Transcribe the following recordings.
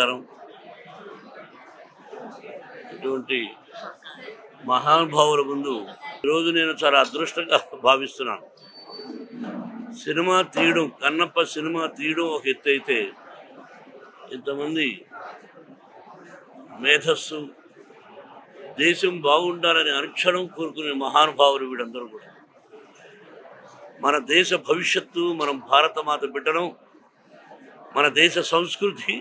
నమస్కారం. ఇటువంటి మహానుభావుల ముందు ఈరోజు నేను చాలా అదృష్టంగా భావిస్తున్నాను. సినిమా తీయడం, కన్నప్ప సినిమా తీయడం ఒక ఎత్తు అయితే, ఇంతమంది మేధస్సు, దేశం బాగుండాలని అనుక్షణం కోరుకునే మహానుభావులు వీడందరూ కూడా. మన దేశ భవిష్యత్తు, మనం భారతమాత బిడ్డడం, మన దేశ సంస్కృతి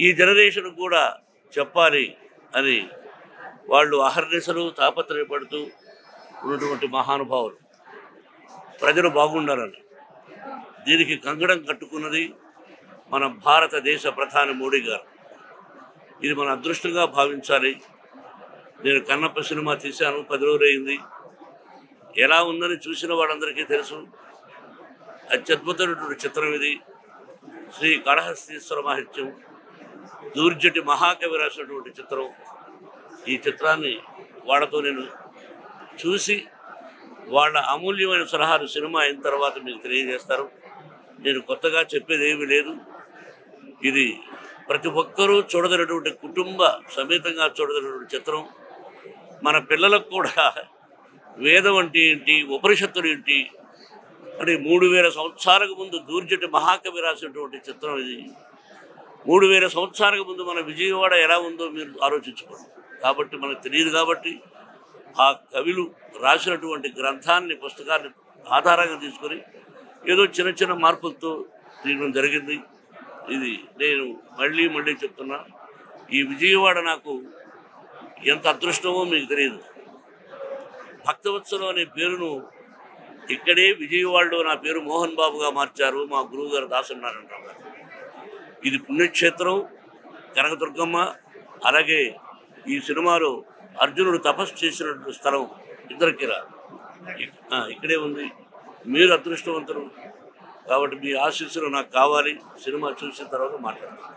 ఈ జనరేషన్ కూడా చెప్పాలి అని వాళ్ళు అహర్నిశలు తాపత్రయపడుతూ ఉన్నటువంటి మహానుభావులు. ప్రజలు బాగుండాలని దీనికి కంగడం కట్టుకున్నది మన భారతదేశ ప్రధాని మోడీ గారు. ఇది మన అదృష్టంగా భావించాలి. నేను కన్నప్ప సినిమా తీశాను, 10 రోజులు అయింది. ఎలా ఉందని చూసిన వాళ్ళందరికీ తెలుసు. అత్యద్భుతమైనటువంటి చిత్రం ఇది. శ్రీ కాళహస్తీశ్వర మహత్యం, దూర్జటి మహాకవి రాసినటువంటి చిత్రం. ఈ చిత్రాన్ని వాళ్ళతో నేను చూసి వాళ్ళ అమూల్యమైన సలహాలు సినిమా అయిన తర్వాత మీకు తెలియజేస్తారు. నేను కొత్తగా చెప్పేది ఏమీ లేదు. ఇది ప్రతి ఒక్కరూ చూడదగినటువంటి, కుటుంబ సమేతంగా చూడదగినటువంటి చిత్రం. మన పిల్లలకు కూడా వేదం అంటే ఏంటి, ఉపనిషత్తులు ఏంటి అని 3000 సంవత్సరాలకు ముందు దూర్జటి మహాకవి రాసినటువంటి చిత్రం ఇది. 3000 సంవత్సరాలకు ముందు మన విజయవాడ ఎలా ఉందో మీరు ఆలోచించుకోండి. కాబట్టి మనకు తెలియదు. కాబట్టి ఆ కవులు రాసినటువంటి గ్రంథాన్ని, పుస్తకాన్ని ఆధారంగా తీసుకొని ఏదో చిన్న చిన్న మార్పులతో తీయడం జరిగింది. ఇది నేను మళ్ళీ చెప్తున్నా, ఈ విజయవాడ నాకు ఎంత అదృష్టమో మీకు తెలియదు. భక్తవత్సలం అనే పేరును ఇక్కడే విజయవాడలో నా పేరు మోహన్ బాబుగా మార్చారు మా గురువు గారు దాసనారాయణరావు గారు. ఇది పుణ్యక్షేత్రం, కనకదుర్గమ్మ. అలాగే ఈ సినిమాలో అర్జునుడు తపస్సు చేసినటువంటి స్థలం ఇద్దరికిరా ఇక్కడే ఉంది. మీరు అదృష్టవంతులు కాబట్టి మీ ఆశీస్సులు నాకు కావాలి. సినిమా చూసిన తర్వాత మాట్లాడతాను.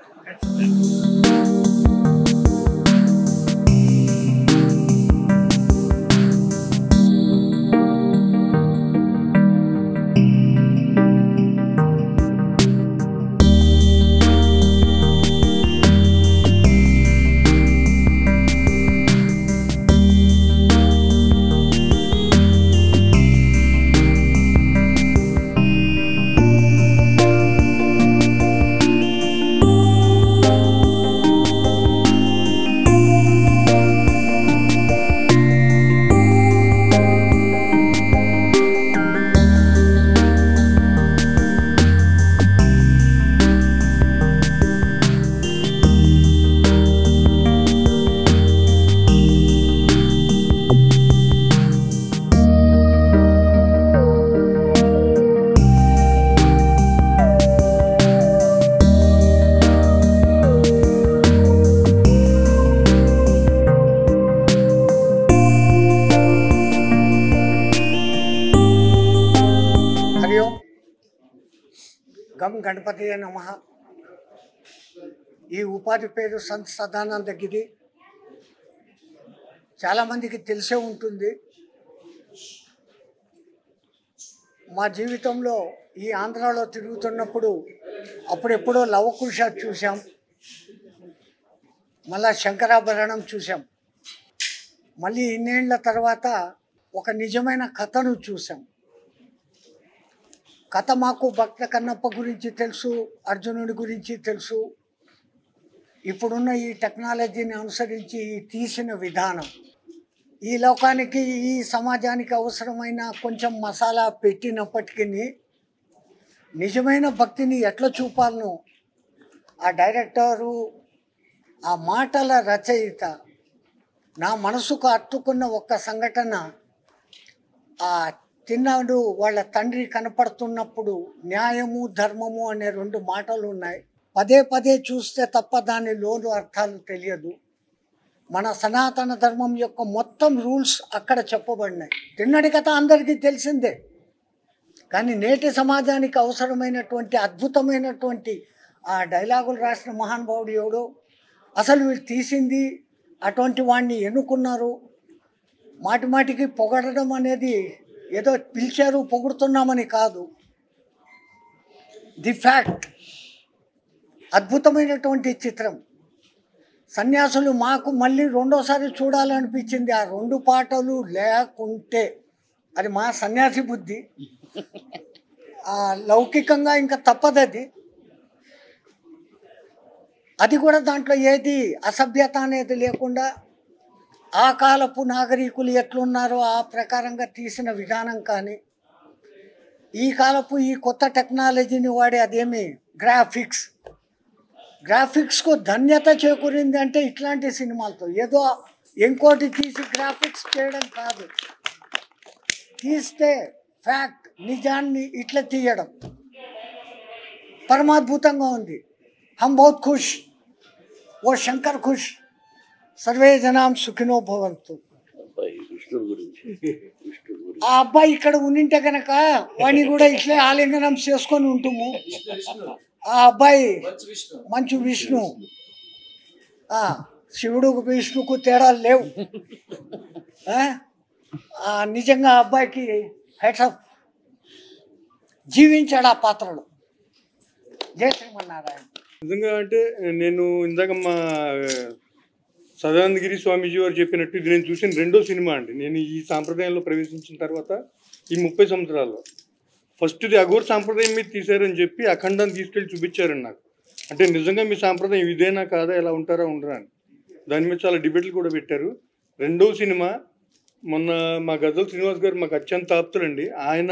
గం గణపతి నమః. ఈ ఉపాధి పేరు సంత్ సదానంద గిరి. చాలామందికి తెలిసే ఉంటుంది. మా జీవితంలో ఈ ఆంధ్రాలో తిరుగుతున్నప్పుడు అప్పుడెప్పుడో లవకుశ చూసాం, మళ్ళా శంకరాభరణం చూసాం. మళ్ళీ ఇన్నేళ్ల తర్వాత ఒక నిజమైన కథను చూసాం. కథ మాకు భక్త కన్నప్ప గురించి తెలుసు, అర్జునుడి గురించి తెలుసు. ఇప్పుడున్న ఈ టెక్నాలజీని అనుసరించి తీసిన విధానం, ఈ లోకానికి, ఈ సమాజానికి అవసరమైన కొంచెం మసాలా పెట్టినప్పటికీ నిజమైన భక్తిని ఎట్లా చూపాలనో ఆ డైరెక్టరు, ఆ మాటల రచయిత నా మనసుకు హత్తుకున్న ఒక్క సంఘటన. ఆ తిన్నాడు వాళ్ళ తండ్రి కనపడుతున్నప్పుడు న్యాయము ధర్మము అనే 2 మాటలు ఉన్నాయి. పదే చూస్తే తప్ప దాని లోను అర్థాలు తెలియదు. మన సనాతన ధర్మం యొక్క మొత్తం రూల్స్ అక్కడ చెప్పబడినాయి. తిన్నడి కథ అందరికీ తెలిసిందే. కానీ నేటి సమాజానికి అవసరమైనటువంటి అద్భుతమైనటువంటి ఆ డైలాగులు రాసిన మహానుభావుడు ఎవడో. అసలు వీళ్ళు తీసింది అటువంటి వాడిని ఎన్నుకున్నారు. మాటికి పొగడడం అనేది ఏదో పిలిచారు పొగుడుతున్నామని కాదు. ది ఫ్యాక్ట్ అద్భుతమైనటువంటి చిత్రం. సన్యాసులు మాకు మళ్ళీ రెండోసారి చూడాలనిపించింది. ఆ 2 పాటలు లేకుంటే అది మా సన్యాసి బుద్ధి. లౌకికంగా ఇంకా తప్పదది. అది కూడా దాంట్లో ఏది అసభ్యత అనేది లేకుండా ఆ కాలపు నాగరికులు ఎట్లున్నారో ఆ ప్రకారంగా తీసిన విధానం కానీ, ఈ కాలపు ఈ కొత్త టెక్నాలజీని వాడి అదేమి గ్రాఫిక్స్కు ధన్యత చేకూరింది అంటే ఇట్లాంటి సినిమాలతో. ఏదో ఇంకోటి తీసి గ్రాఫిక్స్ చేయడం కాదు, తీస్తే ఫ్యాక్ట్ నిజాన్ని ఇట్లా తీయడం పరమాద్భుతంగా ఉంది. హమ్ బహుత్ ఖుష్, ఓ శంకర్ ఖుష్, సర్వే జనాం సుఖినో భవంతు. ఆ అబ్బాయి ఇక్కడ ఉండింటే కనుక వాడిని కూడా ఇట్లే ఆలింగనం చేసుకొని ఉంటుము. ఆ అబ్బాయి మంచు విష్ణు, శివుడు విష్ణుకు తేడాలు లేవు. నిజంగా ఆ అబ్బాయికి హెడ్సప్, జీవించాడు ఆ పాత్రలో. జయ శ్రీమన్నారాయణ. నిజంగా అంటే నేను ఇందాక మా సదానందగిరి స్వామీజీ వారు చెప్పినట్టు ఇది నేను చూసిన 2వ సినిమా అండి. నేను ఈ సాంప్రదాయంలో ప్రవేశించిన తర్వాత ఈ 30 సంవత్సరాల్లో ఫస్ట్ ఇది అఘోర సాంప్రదాయం మీద తీశారని చెప్పి అఖండాన్ని తీసుకెళ్ళి చూపించారండి నాకు. అంటే నిజంగా మీ సాంప్రదాయం ఇదేనా కాదా, ఎలా ఉంటారా ఉండరా అని దాని మీద చాలా డిబేట్లు కూడా పెట్టారు. 2వ సినిమా మొన్న మా గద్దల శ్రీనివాస్ గారు మాకు అత్యంత ఆప్తులండి. ఆయన,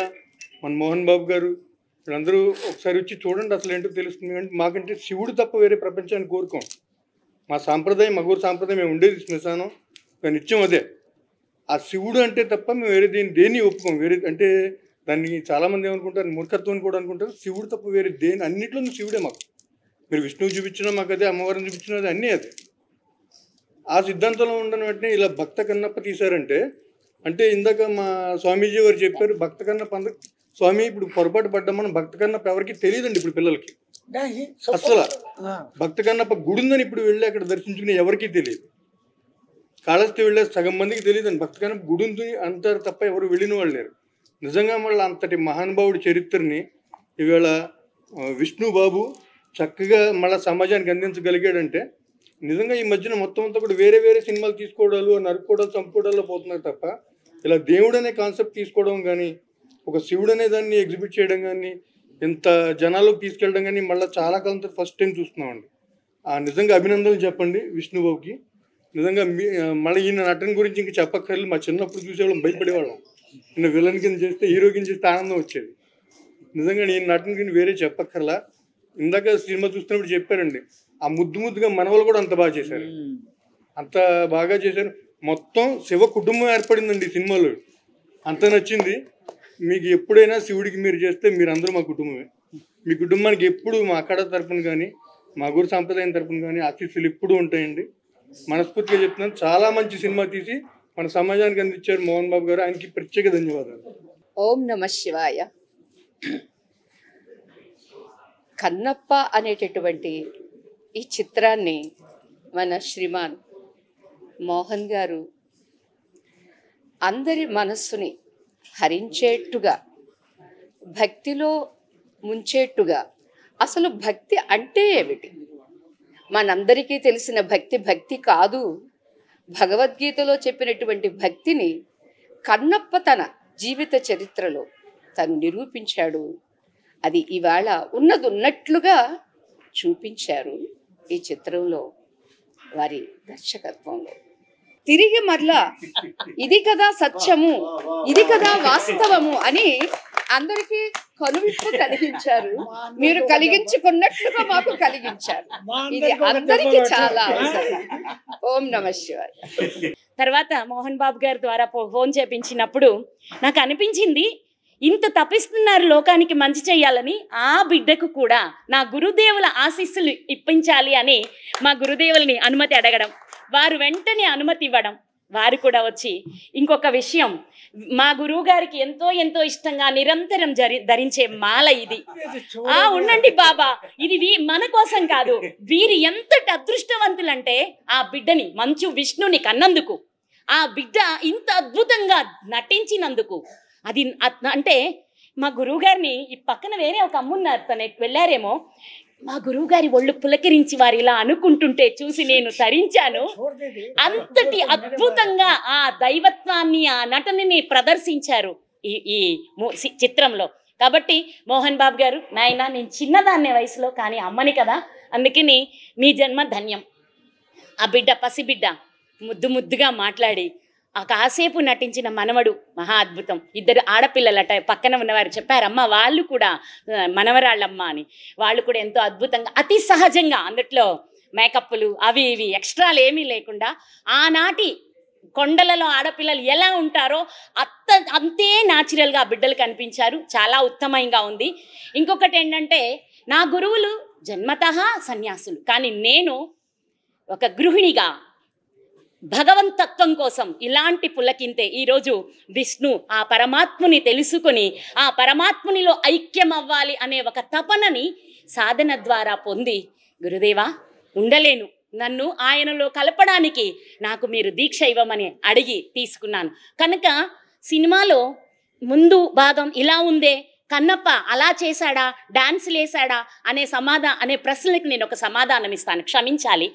మన మోహన్ బాబు గారు, వీళ్ళందరూ ఒకసారి వచ్చి చూడండి అసలు ఏంటో తెలుస్తుంది. అంటే మాకంటే శివుడు తప్ప వేరే ప్రపంచాన్ని కోరుకోం. మా సాంప్రదాయం అఘోర సాంప్రదాయం మేము ఉండేది శ్మశానం, నిత్యం అదే. ఆ శివుడు అంటే తప్ప మేము వేరే దేన్ని ఒప్పుకోం. వేరే అంటే దాన్ని చాలామంది ఏమనుకుంటారు, మూర్ఖత్వం కూడా అనుకుంటారు. శివుడు తప్ప వేరే దేని అన్నింటిలో శివుడే మాకు. మీరు విష్ణువు చూపించినా మాకు అదే, అమ్మవారిని చూపించినా అదే, అన్నీ అదే. ఆ సిద్ధాంతంలో ఉండడం వెంటనే ఇలా భక్త కన్నప్ప తీశారంటే, అంటే ఇందాక మా స్వామీజీ వారు చెప్పారు భక్త కన్నప్ప స్వామి ఇప్పుడు పొరపాటు పడ్డామని భక్త కన్నప్ప ఎవరికి తెలియదండి ఇప్పుడు పిల్లలకి. అసలు భక్త కన్నప్ప గుడి ఉందని ఇప్పుడు వెళ్ళి అక్కడ దర్శించుకుని ఎవరికీ తెలియదు. కాళహస్తి వెళ్ళే సగం మందికి తెలియదండి భక్త కన్నప్ప గుడి ఉంది అంటారు తప్ప ఎవరు వెళ్ళిన వాళ్ళు లేరు. నిజంగా మళ్ళీ అంతటి మహానుభావుడి చరిత్రని ఈవేళ విష్ణుబాబు చక్కగా మళ్ళీ సమాజానికి అందించగలిగాడంటే నిజంగా ఈ మధ్యన మొత్తం అంతా కూడా వేరే వేరే సినిమాలు తీసుకోవడాలు, నరుక్కోవడాలు, చంపుకోవడాల్లో పోతున్నారు తప్ప ఇలా దేవుడు అనే కాన్సెప్ట్ తీసుకోవడం కానీ, ఒక శివుడు అనే దాన్ని ఎగ్జిబిట్ చేయడం కానీ, ఇంత జనాల్లోకి తీసుకెళ్ళడం కానీ మళ్ళీ చాలా కాలం తర్వాత ఫస్ట్ టైం చూస్తున్నామండి. నిజంగా అభినందనలు చెప్పండి విష్ణుబాబుకి. నిజంగా మళ్ళీ ఈయన నటన గురించి ఇంకా చెప్పక్కర్లేదు. మా చిన్నప్పుడు చూసేవాళ్ళం భయపడేవాళ్ళం. ఈయన విలన్ కింద చేస్తే, హీరో కింద చేస్తే ఆనందం వచ్చేది. నిజంగా ఈయన నటన కింద వేరే చెప్పక్కర్లా. ఇందాక సినిమా చూస్తున్నప్పుడు చెప్పారండి, ఆ ముద్దుగా మనవలు కూడా అంత బాగా చేశారు, అంత బాగా చేశారు. మొత్తం శివ కుటుంబం ఏర్పడిందండి ఈ సినిమాలో. అంత నచ్చింది. మీకు ఎప్పుడైనా శివుడికి మీరు చేస్తే మీరందరూ మా కుటుంబమే. మీ కుటుంబానికి ఎప్పుడు మా అక్కడ తరపున కానీ, మా గురు సాంప్రదాయం తరపున కానీ ఆశీస్సులు ఎప్పుడూ ఉంటాయండి. మనస్ఫూర్తిగా చెప్తున్నాను. చాలా మంచి సినిమా తీసి మన సమాజానికి అందించారు మోహన్ బాబు గారు. ఆయనకి ప్రత్యేక ధన్యవాదాలు. ఓం నమః శివాయ. కన్నప్ప అనేటటువంటి ఈ చిత్రాన్ని మన శ్రీమాన్ మోహన్ గారు అందరి మనస్సుని హరించేట్టుగా, భక్తిలో ముంచేట్టుగా, అసలు భక్తి అంటే ఏమిటి, మనందరికీ తెలిసిన భక్తి కాదు, భగవద్గీతలో చెప్పినటువంటి భక్తిని కన్నప్ప తన జీవిత చరిత్రలో తను నిరూపించాడు. అది ఇవాళ ఉన్నట్లుగా చూపించారు ఈ చిత్రంలో వారి దర్శకత్వంలో. తిరిగి మరలా ఇది కదా సత్యము, ఇది కదా వాస్తవము అని అందరికీ కనువిప్పు కలిగించారు. మీరు కలిగించుకున్నట్లుగా మాకు కలిగించారు. ఇది అందరికీ చాలా అవసరం. ఓం నమః శివాయ. తర్వాత మోహన్ బాబు గారి ద్వారా ఫోన్ చేపించినప్పుడు నాకు అనిపించింది, ఇంత తపిస్తున్నారు లోకానికి మంచి చేయాలని, ఆ బిడ్డకు కూడా నా గురుదేవుల ఆశీస్సులు ఇప్పించాలి అని మా గురుదేవులని అనుమతి అడగడం, వారు వెంటనే అనుమతి ఇవ్వడం, వారు కూడా వచ్చి ఇంకొక విషయం, మా గురువు గారికి ఎంతో ఇష్టంగా నిరంతరం ధరించే మాల ఇది. ఉండండి బాబా, ఇది మన కోసం కాదు, వీరు ఎంతటి అదృష్టవంతులంటే ఆ బిడ్డని మంచు విష్ణుని కన్నందుకు, ఆ బిడ్డ ఇంత అద్భుతంగా నటించినందుకు. అది అంటే మా గురువు గారిని ఈ పక్కన వేరే ఒక అమ్మున్నారు, తను వెళ్ళారేమో, మా గురువు గారి ఒళ్ళు పులకరించి వారు ఇలా అనుకుంటుంటే చూసి నేను తరించాను. అంతటి అద్భుతంగా ఆ దైవత్వాన్ని, ఆ నటనని ప్రదర్శించారు ఈ చిత్రంలో. కాబట్టి మోహన్ బాబు గారు, నాయన నేను చిన్నదాన్నే వయసులో, కానీ అమ్మని కదా, అందుకని మీ జన్మ ధన్యం. ఆ బిడ్డ, పసిబిడ్డ ముద్దుగా మాట్లాడి ఆ కాసేపు నటించిన మనవడు మహా అద్భుతం. 2 ఆడపిల్లలట, పక్కన ఉన్నవారు చెప్పారమ్మ వాళ్ళు కూడా మనవరాళ్ళమ్మ అని. వాళ్ళు కూడా ఎంతో అద్భుతంగా, అతి సహజంగా, అందుట్లో మేకప్లు అవి ఇవి ఎక్స్ట్రాలు ఏమీ లేకుండా ఆనాటి కొండలలో ఆడపిల్లలు ఎలా ఉంటారో అంతే న్యాచురల్గా బిడ్డలు కనిపించారు. చాలా ఉత్తమంగా ఉంది. ఇంకొకటి ఏంటంటే, నా గురువులు జన్మతః సన్యాసులు, కానీ నేను ఒక గృహిణిగా భగవంతత్వం కోసం ఇలాంటి పులకింతే ఈరోజు విష్ణు ఆ పరమాత్ముని తెలుసుకొని ఆ పరమాత్మునిలో ఐక్యం అవ్వాలి అనే ఒక తపనని సాధన ద్వారా పొంది, గురుదేవా ఉండలేను, నన్ను ఆయనలో కలపడానికి నాకు మీరు దీక్ష ఇవ్వమని అడిగి తీసుకున్నాను. కనుక సినిమాలో ముందు భాగం ఇలా ఉందే, కన్నప్ప అలా చేశాడా, డాన్సులు వేసాడా అనే ప్రశ్నలకు నేను ఒక సమాధానం ఇస్తాను, క్షమించాలి.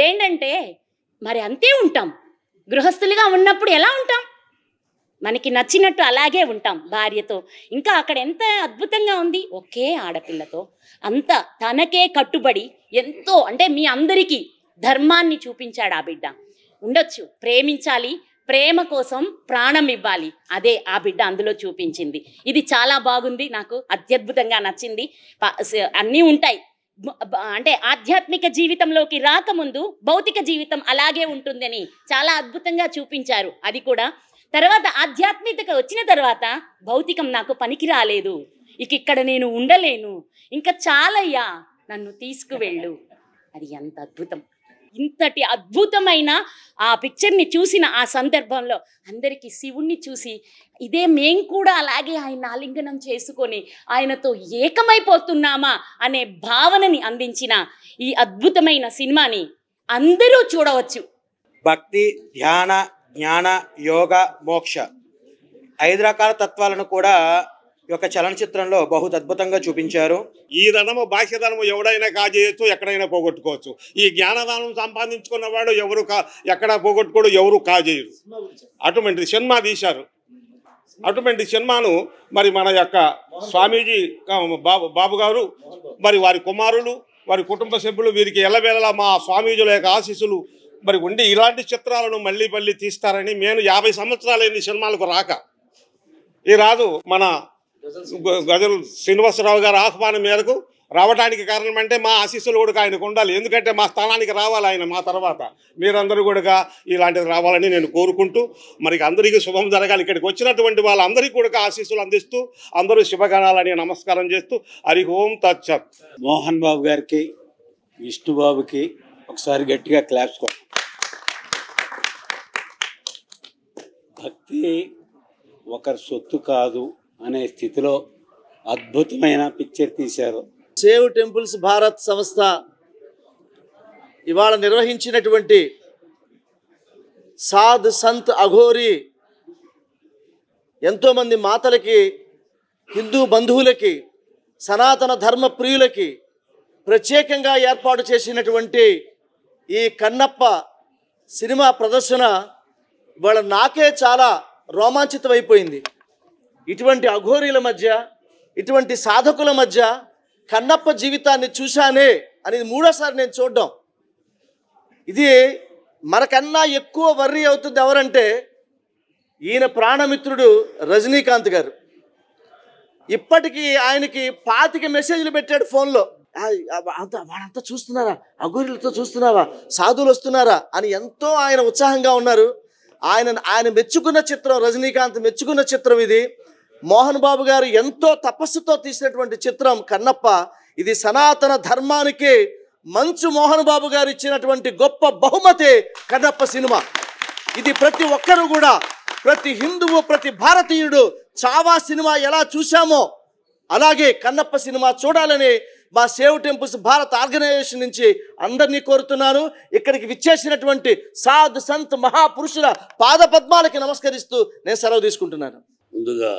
ఏంటంటే, మరి అంతే ఉంటాం, గృహస్థులుగా ఉన్నప్పుడు ఎలా ఉంటాం, మనకి నచ్చినట్టు అలాగే ఉంటాం భార్యతో. ఇంకా అక్కడ ఎంత అద్భుతంగా ఉంది, ఒకే ఆడపిల్లతో అంత తనకే కట్టుబడి ఎంతో, అంటే మీ అందరికీ ధర్మాన్ని చూపించాడు ఆ బిడ్డ. ఉండొచ్చు, ప్రేమించాలి, ప్రేమ కోసం ప్రాణం ఇవ్వాలి, అదే ఆ బిడ్డ అందులో చూపించింది. ఇది చాలా బాగుంది, నాకు అత్యద్భుతంగా నచ్చింది. అన్నీ ఉంటాయి, అంటే ఆధ్యాత్మిక జీవితంలోకి రాకముందు భౌతిక జీవితం అలాగే ఉంటుందని చాలా అద్భుతంగా చూపించారు. అది కూడా తర్వాత ఆధ్యాత్మికత వచ్చిన తర్వాత భౌతికం నాకు పనికి రాలేదు, ఇక్కడ నేను ఉండలేను, ఇంకా చాలయ్యా నన్ను తీసుకువెళ్ళు. అది ఎంత అద్భుతం. ఇంతటి అద్భుతమైన ఆ పిక్చర్ని చూసిన ఆ సందర్భంలో అందరికీ శివుణ్ణి చూసి ఇదే మేం కూడా అలాగే ఆయన ఆలింగనం చేసుకొని ఆయనతో ఏకమైపోతున్నామా అనే భావనని అందించిన ఈ అద్భుతమైన సినిమాని అందరూ చూడవచ్చు. భక్తి, ధ్యాన, జ్ఞాన, యోగ, మోక్ష 5 రకాల తత్వాలను కూడా ఈ యొక్క చలనచిత్రంలో బహు అద్భుతంగా చూపించారు. ఈ ధనము బాహ్యధనము ఎవడైనా కాజేయచ్చు, ఎక్కడైనా పోగొట్టుకోవచ్చు. ఈ జ్ఞానదానం సంపాదించుకున్నవాడు ఎవరు ఎక్కడ పోగొట్టుకోడు, ఎవరు కాజేయరు. అటువంటి సినిమా తీశారు. అటువంటి సినిమాను మరి మన యొక్క స్వామీజీ బాబు గారు, మరి వారి కుమారులు, వారి కుటుంబ సభ్యులు, వీరికి ఎల్లవేళలా మా స్వామీజుల యొక్క ఆశీస్సులు మరి ఉండి ఇలాంటి చిత్రాలను మళ్ళీ మళ్ళీ తీస్తారని, నేను 50 సంవత్సరాలైంది సినిమాలకు రాక. ఈ రాదు మన గజల్ శ్రీనివాసరావు గారి ఆహ్వానం మేరకు రావడానికి కారణం అంటే మా ఆశీస్సులు కూడా ఆయనకు ఉండాలి. ఎందుకంటే మా స్థానానికి రావాలి ఆయన మా తర్వాత. మీరందరూ కూడా ఇలాంటిది రావాలని నేను కోరుకుంటూ, మరి అందరికీ శుభం జరగాలి. ఇక్కడికి వచ్చినటువంటి వాళ్ళందరికీ కూడా ఆశీస్సులు అందిస్తూ అందరూ శుభగణాలని నమస్కారం చేస్తూ హరి ఓం తచ్చత్. మోహన్ బాబు గారికి, విష్ణుబాబుకి ఒకసారి గట్టిగా క్లాప్స్ కొట్టాలి. భక్తి ఒకరి సొత్తు కాదు అనే స్థితిలో అద్భుతమైన పిక్చర్ తీశారు. సేవ్ టెంపుల్స్ భారత్ సంస్థ ఇవాళ నిర్వహించినటువంటి సాధ్ సంత్ అఘోరి ఎంతోమంది మాతలకి, హిందూ బంధువులకి, సనాతన ధర్మ ప్రియులకి ప్రత్యేకంగా ఏర్పాటు చేసినటువంటి ఈ కన్నప్ప సినిమా ప్రదర్శన ఇవాళ నాకే చాలా రోమాంచితమైపోయింది. ఇటువంటి అఘోరీల మధ్య, ఇటువంటి సాధకుల మధ్య కన్నప్ప జీవితాన్ని చూశానే అనేది 3వ సారి నేను చూడడం. ఇది మనకన్నా ఎక్కువ వర్రీ అవుతుంది ఎవరంటే ఈయన ప్రాణమిత్రుడు రజనీకాంత్ గారు. ఇప్పటికీ ఆయనకి 25 మెసేజ్లు పెట్టాడు ఫోన్లో. వాళ్ళంతా చూస్తున్నారా, అఘోరీలతో చూస్తున్నావా, సాధువులు వస్తున్నారా అని ఎంతో ఆయన ఉత్సాహంగా ఉన్నారు. ఆయన మెచ్చుకున్న చిత్రం, రజనీకాంత్ మెచ్చుకున్న చిత్రం ఇది. మోహన్ బాబు గారు ఎంతో తపస్సుతో తీసినటువంటి చిత్రం కన్నప్ప. ఇది సనాతన ధర్మానికి మంచు మోహన్ బాబు గారు ఇచ్చినటువంటి గొప్ప బహుమతి కన్నప్ప సినిమా. ఇది ప్రతి ఒక్కరూ కూడా, ప్రతి హిందువు, ప్రతి భారతీయుడు చావా సినిమా ఎలా చూశామో అలాగే కన్నప్ప సినిమా చూడాలని మా సేవ్ టెంపుల్స్ భారత్ ఆర్గనైజేషన్ నుంచి అందరినీ కోరుతున్నాను. ఇక్కడికి విచ్చేసినటువంటి సాధ్ సంత్ మహాపురుషుల పాదపద్మాలకి నమస్కరిస్తూ నేను సెలవు తీసుకుంటున్నాను. ముందుగా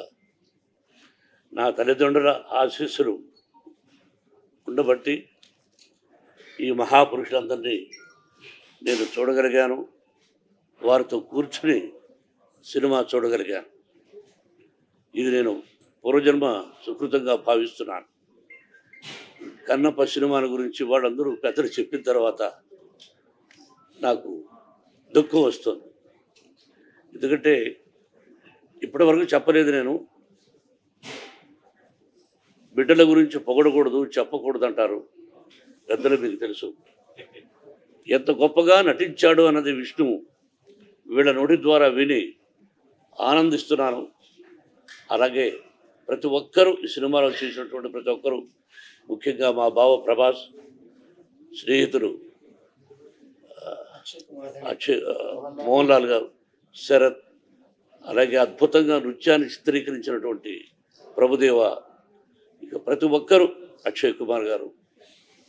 నా తల్లిదండ్రుల ఆశీస్సులు ఉండబట్టి ఈ మహాపురుషులందరినీ నేను చూడగలిగాను, వారితో కూర్చుని సినిమా చూడగలిగాను. ఇది నేను పూర్వజన్మ సుకృతంగా భావిస్తున్నాను. కన్నప్ప సినిమాల గురించి వాళ్ళందరూ పెద్దలు చెప్పిన తర్వాత నాకు దుఃఖం వస్తుంది. ఎందుకంటే ఇప్పటివరకు చెప్పలేదు. నేను బిడ్డల గురించి పొగడకూడదు, చెప్పకూడదు అంటారు పెద్దలు, మీకు తెలుసు. ఎంత గొప్పగా నటించాడు అన్నది విష్ణువు వీళ్ళ నోటి ద్వారా విని ఆనందిస్తున్నాను. అలాగే ప్రతి ఒక్కరూ ఈ సినిమాలో చేసినటువంటి ప్రతి ఒక్కరూ, ముఖ్యంగా మా బావ ప్రభాస్, స్నేహితులు మోహన్ లాల్ గారు, శరత్, అలాగే అద్భుతంగా నృత్యాన్ని చిత్రీకరించినటువంటి ప్రభుదేవ, ఇక ప్రతి ఒక్కరూ, అక్షయ్ కుమార్ గారు,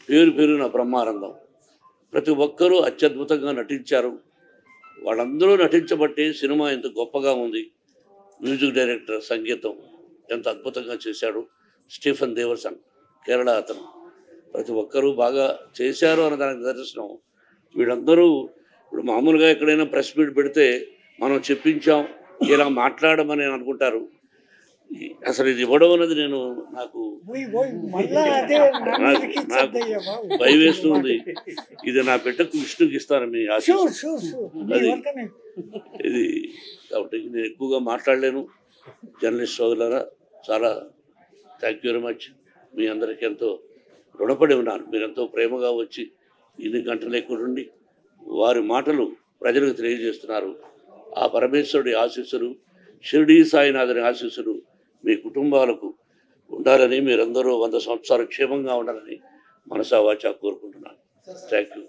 పేరు పేరున బ్రహ్మానందం, ప్రతి ఒక్కరూ అత్యద్భుతంగా నటించారు. వాళ్ళందరూ నటించబట్టి సినిమా ఎంత గొప్పగా ఉంది. మ్యూజిక్ డైరెక్టర్ సంగీతం ఎంత అద్భుతంగా చేశాడు. స్టీఫెన్ దేవర్సన్, కేరళ అతను. ప్రతి ఒక్కరూ బాగా చేశారు అన్న దానికి నిదర్శనం. వీళ్ళందరూ ఇప్పుడు మామూలుగా ఎక్కడైనా ప్రెస్ మీట్ పెడితే మనం చెప్పించాం ఇలా మాట్లాడమని అనుకుంటారు. అసలు ఇది ఇవ్వడం అన్నది నాకు భయం వేస్తుంది. ఇది నా బిడ్డకు విష్ణుకి ఇస్తాను మీ ఆశీస్సు. అది ఇది కాబట్టి నేను ఎక్కువగా మాట్లాడలేను. జర్నలిస్ట్ సోదరులారా, చాలా థ్యాంక్ యూ వెరీ మచ్. మీ అందరికీ ఎంతో రుణపడి ఉన్నాను. మీరెంతో ప్రేమగా వచ్చి ఇన్ని గంటలు ఎక్కువండి వారి మాటలు ప్రజలకు తెలియజేస్తున్నారు. ఆ పరమేశ్వరుడి ఆశీస్సులు, షిరిడీ సాయినాథుని ఆశీస్సులు మీ కుటుంబాలకు ఉండాలని, మీరందరూ 100 సంవత్సరాలు క్షేమంగా ఉండాలని మనసా వాచా కోరుకుంటున్నాను. Thank you.